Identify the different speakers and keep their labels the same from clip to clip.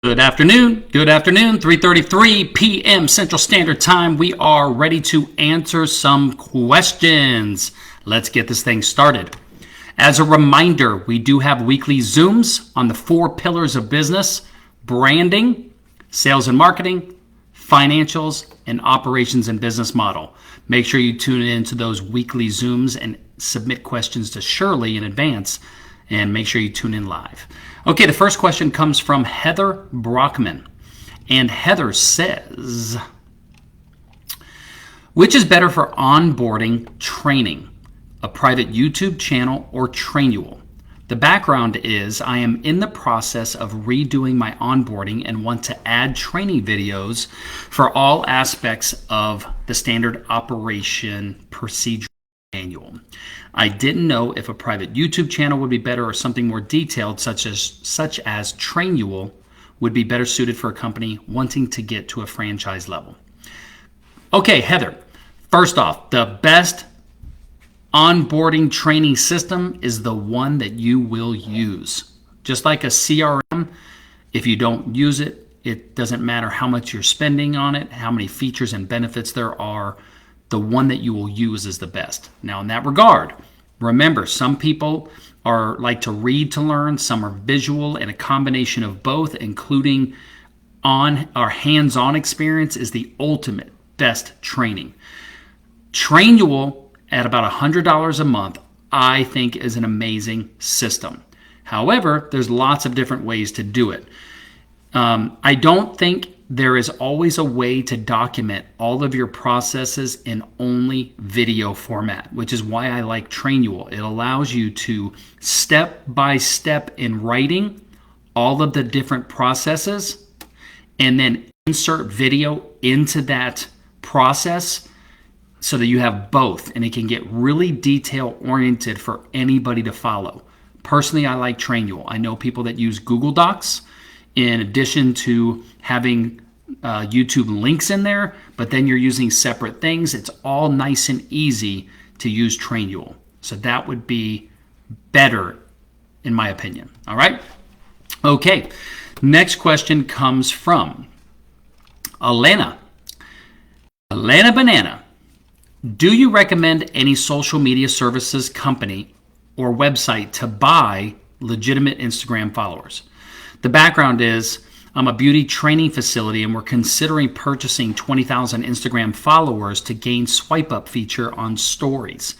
Speaker 1: Good afternoon, 3:33 p.m. Central Standard Time. We are ready to answer some questions. Let's get this thing started. As a reminder, we do have weekly Zooms on the 4 pillars of business: branding, sales and marketing, financials, and operations and business model. Make sure you tune into those weekly Zooms and submit questions to Shirley in advance, and make sure you tune in live. Okay, the first question comes from Heather Brockman. And Heather says, which is better for onboarding training, a private YouTube channel or Trainual? The background is I am in the process of redoing my onboarding and want to add training videos for all aspects of the standard operation procedure manual. I didn't know if a private YouTube channel would be better or something more detailed, such as Trainual, would be better suited for a company wanting to get to a franchise level. Okay, Heather, first off, the best onboarding training system is the one that you will use. Just like a CRM, if you don't use it, it doesn't matter how much you're spending on it, how many features and benefits there are. The one that you will use is the best. Now, in that regard, remember, some people are like to read to learn, some are visual, and a combination of both, including on our hands-on experience, is the ultimate best training. Trainual at about $100 a month, I think, is an amazing system. However, there's lots of different ways to do it. I don't think there is always a way to document all of your processes in only video format, which is why I like Trainual. It allows you to step by step in writing all of the different processes and then insert video into that process so that you have both, and it can get really detail oriented for anybody to follow. Personally, I like Trainual. I know people that use Google Docs in addition to having YouTube links in there, but then you're using separate things. It's all nice and easy to use Trainual. So that would be better in my opinion. All right. Okay. Next question comes from Elena. Elena Banana. Do you recommend any social media services company or website to buy legitimate Instagram followers? The background is I'm a beauty training facility and we're considering purchasing 20,000 Instagram followers to gain swipe up feature on stories.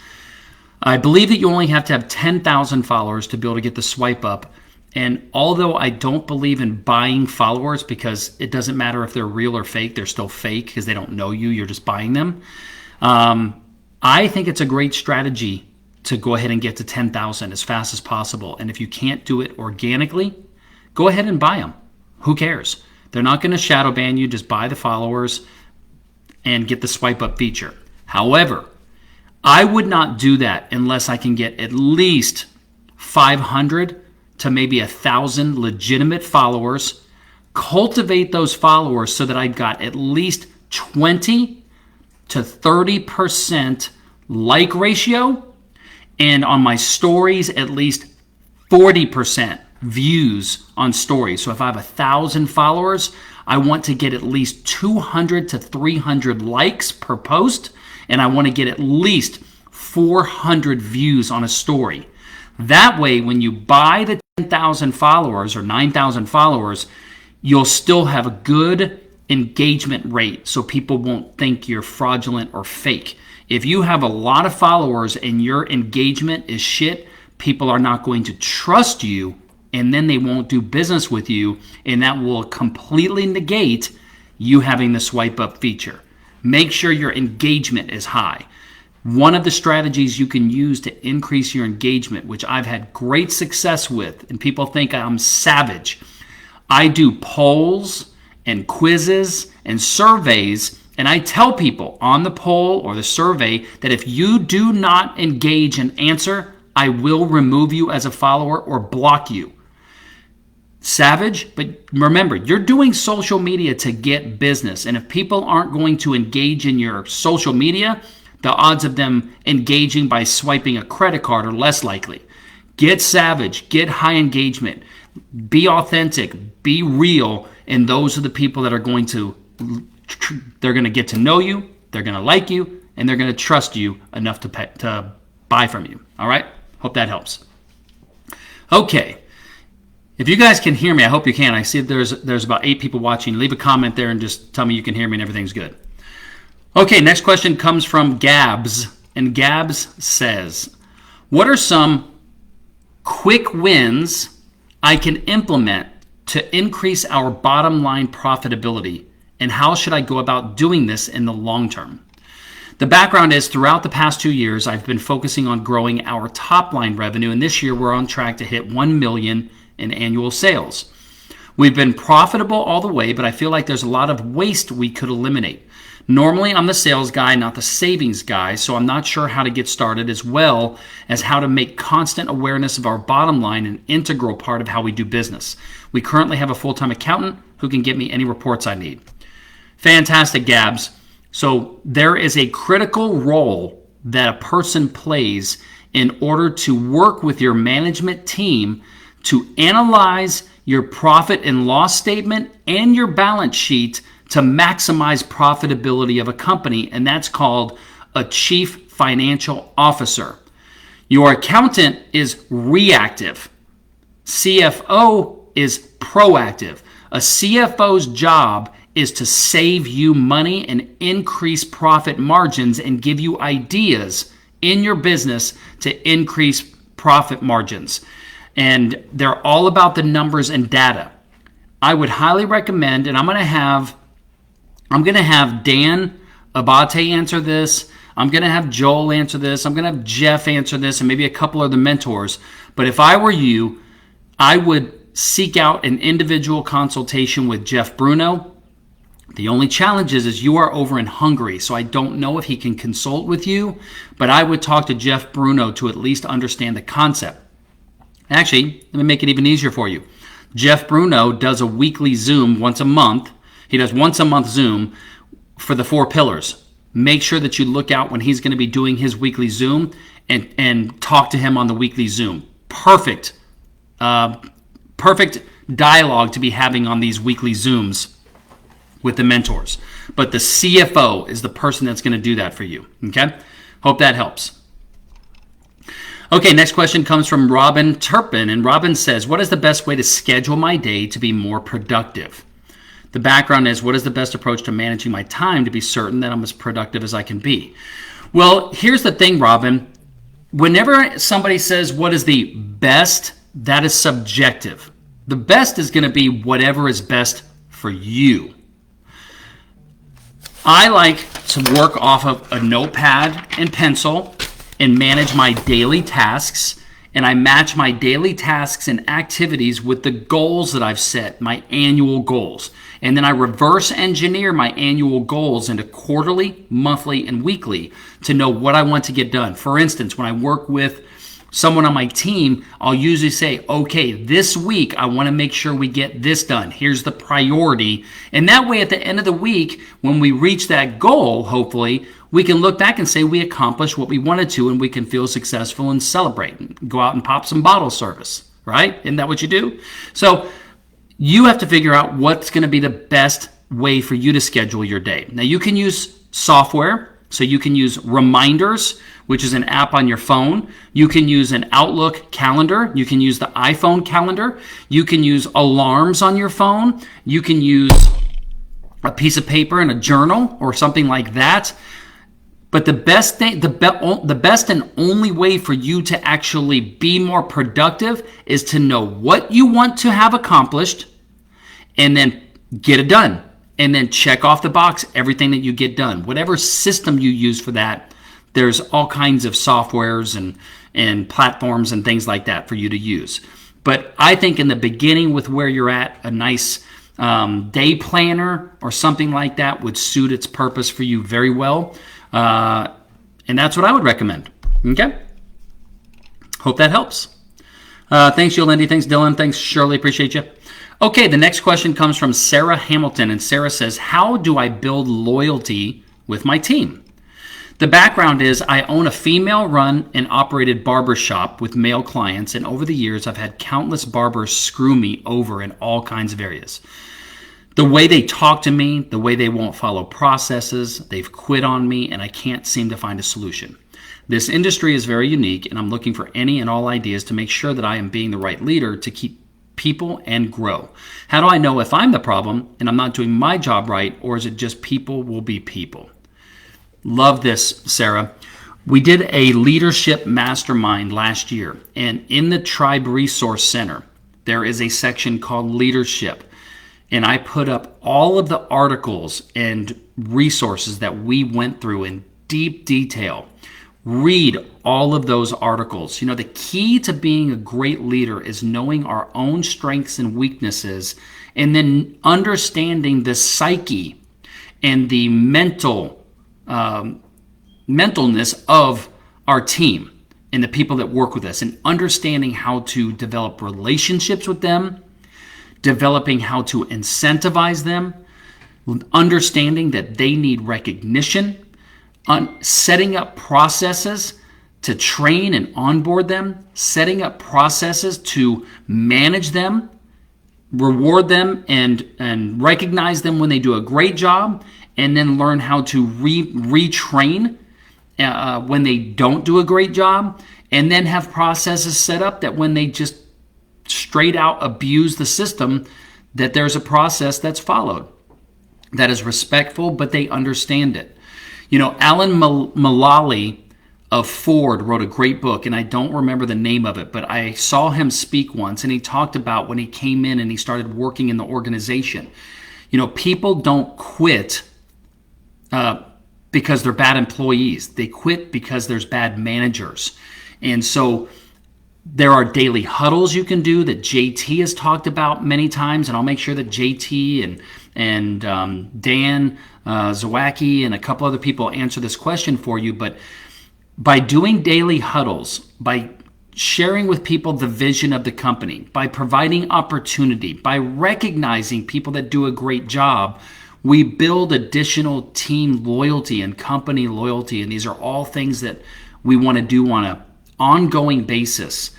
Speaker 1: I believe that you only have to have 10,000 followers to be able to get the swipe up. And although I don't believe in buying followers because it doesn't matter if they're real or fake, they're still fake because they don't know you, you're just buying them. I think it's a great strategy to go ahead and get to 10,000 as fast as possible. And if you can't do it organically, go ahead and buy them. Who cares? They're not going to shadow ban you. Just buy the followers and get the swipe up feature. However, I would not do that unless I can get at least 500 to maybe 1,000 legitimate followers. Cultivate those followers so that I got at least 20 to 30% like ratio, and on my stories at least 40% views on stories. So if I have 1,000 followers, I want to get at least 200 to 300 likes per post, and I want to get at least 400 views on a story. That way, when you buy the 10,000 followers or 9,000 followers, you'll still have a good engagement rate so people won't think you're fraudulent or fake. If you have a lot of followers and your engagement is shit, people are not going to trust you, and then they won't do business with you, and that will completely negate you having the swipe up feature. Make sure your engagement is high. One of the strategies you can use to increase your engagement, which I've had great success with, and people think I'm savage, I do polls and quizzes and surveys, and I tell people on the poll or the survey that if you do not engage and answer, I will remove you as a follower or block you. Savage, but remember, you're doing social media to get business. And if people aren't going to engage in your social media, the odds of them engaging by swiping a credit card are less likely. Get savage, get high engagement. Be authentic, be real, and those are the people that are going to, they're going to get to know you, they're going to like you, and they're going to trust you enough to buy from you. All right? Hope that helps. Okay. If you guys can hear me, I hope you can. I see there's about 8 people watching. Leave a comment there and just tell me you can hear me and everything's good. Okay, next question comes from Gabs. And Gabs says, what are some quick wins I can implement to increase our bottom line profitability? And how should I go about doing this in the long term? The background is throughout the past 2 years, I've been focusing on growing our top line revenue. And this year we're on track to hit 1 million in annual sales. We've been profitable all the way, but I feel like there's a lot of waste we could eliminate. Normally, I'm the sales guy, not the savings guy, so I'm not sure how to get started, as well as how to make constant awareness of our bottom line an integral part of how we do business. We currently have a full-time accountant who can get me any reports I need. Fantastic, Gabs. So there is a critical role that a person plays in order to work with your management team to analyze your profit and loss statement and your balance sheet to maximize profitability of a company, and that's called a chief financial officer. Your accountant is reactive. CFO is proactive. A CFO's job is to save you money and increase profit margins and give you ideas in your business to increase profit margins. And they're all about the numbers and data. I would highly recommend, and I'm going to have Dan Abate answer this. I'm going to have Joel answer this. I'm going to have Jeff answer this, and maybe a couple of the mentors. But if I were you, I would seek out an individual consultation with Jeff Bruno. The only challenge is you are over in Hungary, so I don't know if he can consult with you, but I would talk to Jeff Bruno to at least understand the concept. Actually, let me make it even easier for you. Jeff Bruno does a weekly Zoom once a month. He does once a month Zoom for the 4 pillars. Make sure that you look out when he's going to be doing his weekly Zoom and talk to him on the weekly Zoom. Perfect dialogue to be having on these weekly Zooms with the mentors. But the CFO is the person that's going to do that for you. Okay? Hope that helps. Okay, next question comes from Robin Turpin, and Robin says, what is the best way to schedule my day to be more productive? The background is, what is the best approach to managing my time to be certain that I'm as productive as I can be? Well, here's the thing, Robin. Whenever somebody says, what is the best, that is subjective. The best is going to be whatever is best for you. I like to work off of a notepad and pencil and manage my daily tasks, and I match my daily tasks and activities with the goals that I've set, my annual goals. And then I reverse engineer my annual goals into quarterly, monthly, and weekly to know what I want to get done. For instance, when I work with someone on my team, I'll usually say, okay, this week I want to make sure we get this done. Here's the priority. And that way at the end of the week, when we reach that goal, hopefully, we can look back and say we accomplished what we wanted to, and we can feel successful and celebrate and go out and pop some bottle service, right? Isn't that what you do? So you have to figure out what's going to be the best way for you to schedule your day. Now you can use software. So you can use Reminders, which is an app on your phone. You can use an Outlook calendar. You can use the iPhone calendar. You can use alarms on your phone. You can use a piece of paper and a journal or something like that. But the best thing, the best and only way for you to actually be more productive is to know what you want to have accomplished and then get it done. And then check off the box everything that you get done. Whatever system you use for that, there's all kinds of softwares and platforms and things like that for you to use. But I think in the beginning with where you're at, a nice day planner or something like that would suit its purpose for you very well. And that's what I would recommend. Okay? Hope that helps. Thanks, Yolandi. Thanks, Dylan. Thanks, Shirley. Appreciate you. Okay, the next question comes from Sarah Hamilton, and Sarah says, how do I build loyalty with my team? The background is I own a female-run and operated barber shop with male clients, and over the years, I've had countless barbers screw me over in all kinds of areas. The way they talk to me, the way they won't follow processes, they've quit on me, and I can't seem to find a solution. This industry is very unique, and I'm looking for any and all ideas to make sure that I am being the right leader to keep people and grow. How do I know if I'm the problem and I'm not doing my job right, or is it just people will be people? Love this, Sarah. We did a leadership mastermind last year, and in the Tribe Resource Center, there is a section called leadership. And I put up all of the articles and resources that we went through in deep detail. Read all of those articles. You know, the key to being a great leader is knowing our own strengths and weaknesses, and then understanding the psyche and the mentalness of our team and the people that work with us, and understanding how to develop relationships with them, developing how to incentivize them, understanding that they need recognition, setting up processes to train and onboard them, setting up processes to manage them, reward them and recognize them when they do a great job, and then learn how to retrain when they don't do a great job, and then have processes set up that when they just straight out abuse the system, that there's a process that's followed that is respectful, but they understand it. You know, Alan Mulally of Ford wrote a great book, and I don't remember the name of it, but I saw him speak once, and he talked about when he came in and he started working in the organization. You know, people don't quit because they're bad employees. They quit because there's bad managers. And so there are daily huddles you can do that JT has talked about many times, and I'll make sure that JT and Dan Zawacki and a couple other people answer this question for you. But by doing daily huddles, by sharing with people the vision of the company, by providing opportunity, by recognizing people that do a great job, we build additional team loyalty and company loyalty. And these are all things that we want to do on an ongoing basis.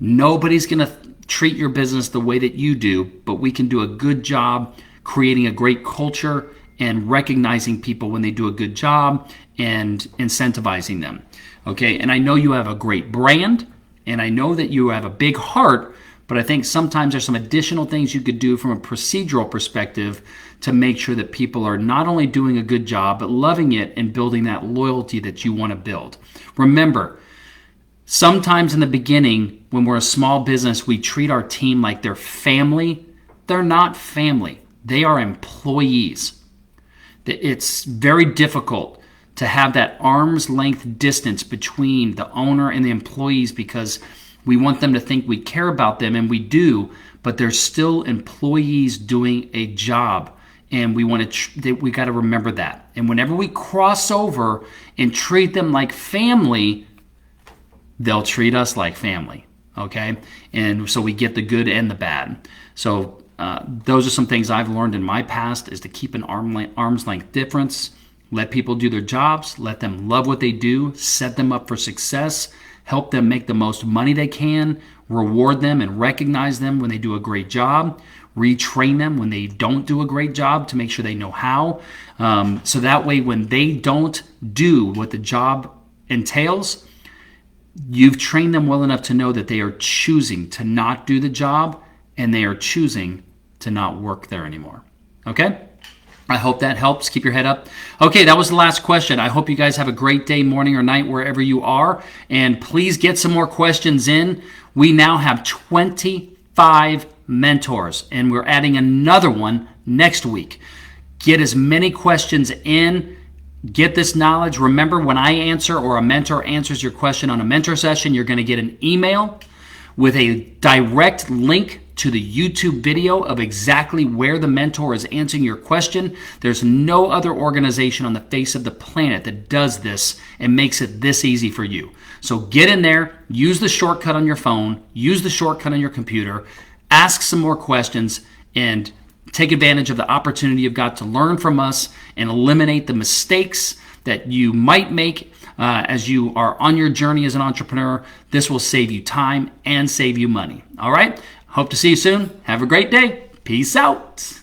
Speaker 1: Nobody's going to treat your business the way that you do, but we can do a good job creating a great culture and recognizing people when they do a good job and incentivizing them. Okay, and I know you have a great brand, and I know that you have a big heart, but I think sometimes there's some additional things you could do from a procedural perspective to make sure that people are not only doing a good job, but loving it and building that loyalty that you want to build. Remember, sometimes in the beginning, when we're a small business, we treat our team like they're family. They're not family. They are employees. It's very difficult to have that arm's length distance between the owner and the employees because we want them to think we care about them, and we do, but they're still employees doing a job. And we got to remember that. And whenever we cross over and treat them like family, they'll treat us like family, okay? And so we get the good and the bad. So those are some things I've learned in my past, is to keep an arm's length difference, let people do their jobs, let them love what they do, set them up for success, help them make the most money they can, reward them and recognize them when they do a great job, retrain them when they don't do a great job to make sure they know how. So that way when they don't do what the job entails, you've trained them well enough to know that they are choosing to not do the job, and they are choosing to not work there anymore. Okay? I hope that helps. Keep your head up. Okay, that was the last question. I hope you guys have a great day, morning, or night, wherever you are. And please get some more questions in. We now have 25 mentors, and we're adding another one next week. Get as many questions in. Get this knowledge. Remember, when I answer or a mentor answers your question on a mentor session, you're going to get an email with a direct link to the YouTube video of exactly where the mentor is answering your question. There's no other organization on the face of the planet that does this and makes it this easy for you. So get in there, use the shortcut on your phone, use the shortcut on your computer, ask some more questions, and take advantage of the opportunity you've got to learn from us and eliminate the mistakes that you might make as you are on your journey as an entrepreneur. This will save you time and save you money. All right? Hope to see you soon. Have a great day. Peace out.